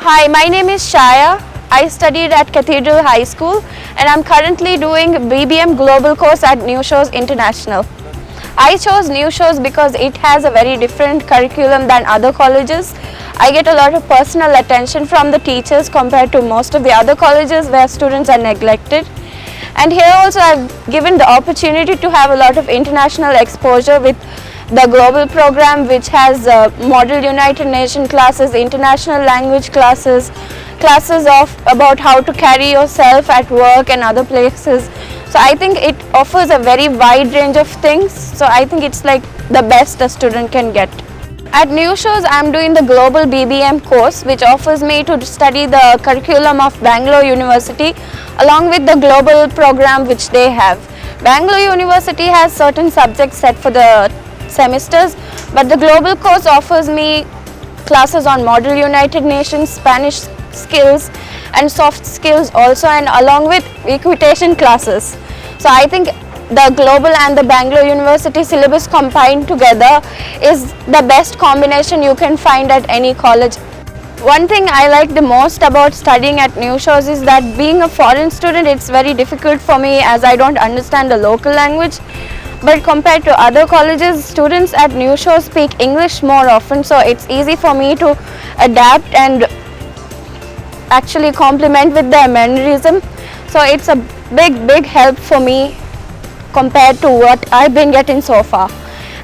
Hi, my name is Shaya. I studied at Cathedral High School and I'm currently doing BBM Global course at New Shows International. I chose New Shows because it has a very different curriculum than other colleges. I get a lot of personal attention from the teachers compared to most of the other colleges where students are neglected. And here also I've given the opportunity to have a lot of international exposure with the global program, which has Model United Nations classes, international language classes, classes of about how to carry yourself at work and other places. So I think it offers a very wide range of things. So I think it's like the best a student can get. At New Shows, I'm doing the Global BBM course, which offers me to study the curriculum of Bangalore University along with the global program which they have. Bangalore University has certain subjects set for the semesters, but the global course offers me classes on Model United Nations, Spanish skills and soft skills also, and along with equitation classes. So I think the global and the Bangalore University syllabus combined together is the best combination you can find at any college. One thing I like the most about studying at New Shows is that being a foreign student, it's very difficult for me as I don't understand the local language. But compared to other colleges, students at New Shows speak English more often, so it's easy for me to adapt and actually complement with their mannerism. So it's a big help for me compared to what I've been getting so far.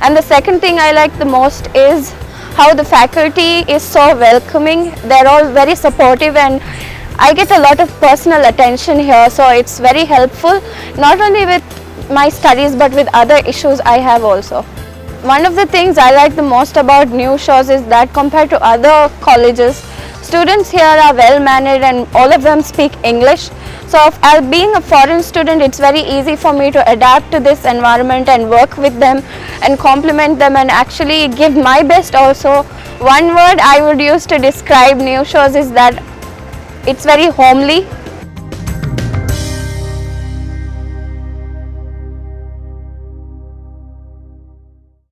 And the second thing I like the most is how the faculty is so welcoming. They're all very supportive and I get a lot of personal attention here, so it's very helpful not only with my studies but with other issues I have also. One of the things I like the most about New Shows is that compared to other colleges, students here are well mannered and all of them speak English. So being a foreign student, it's very easy for me to adapt to this environment and work with them and complement them and actually give my best also. One word I would use to describe New Shows is that it's very homely.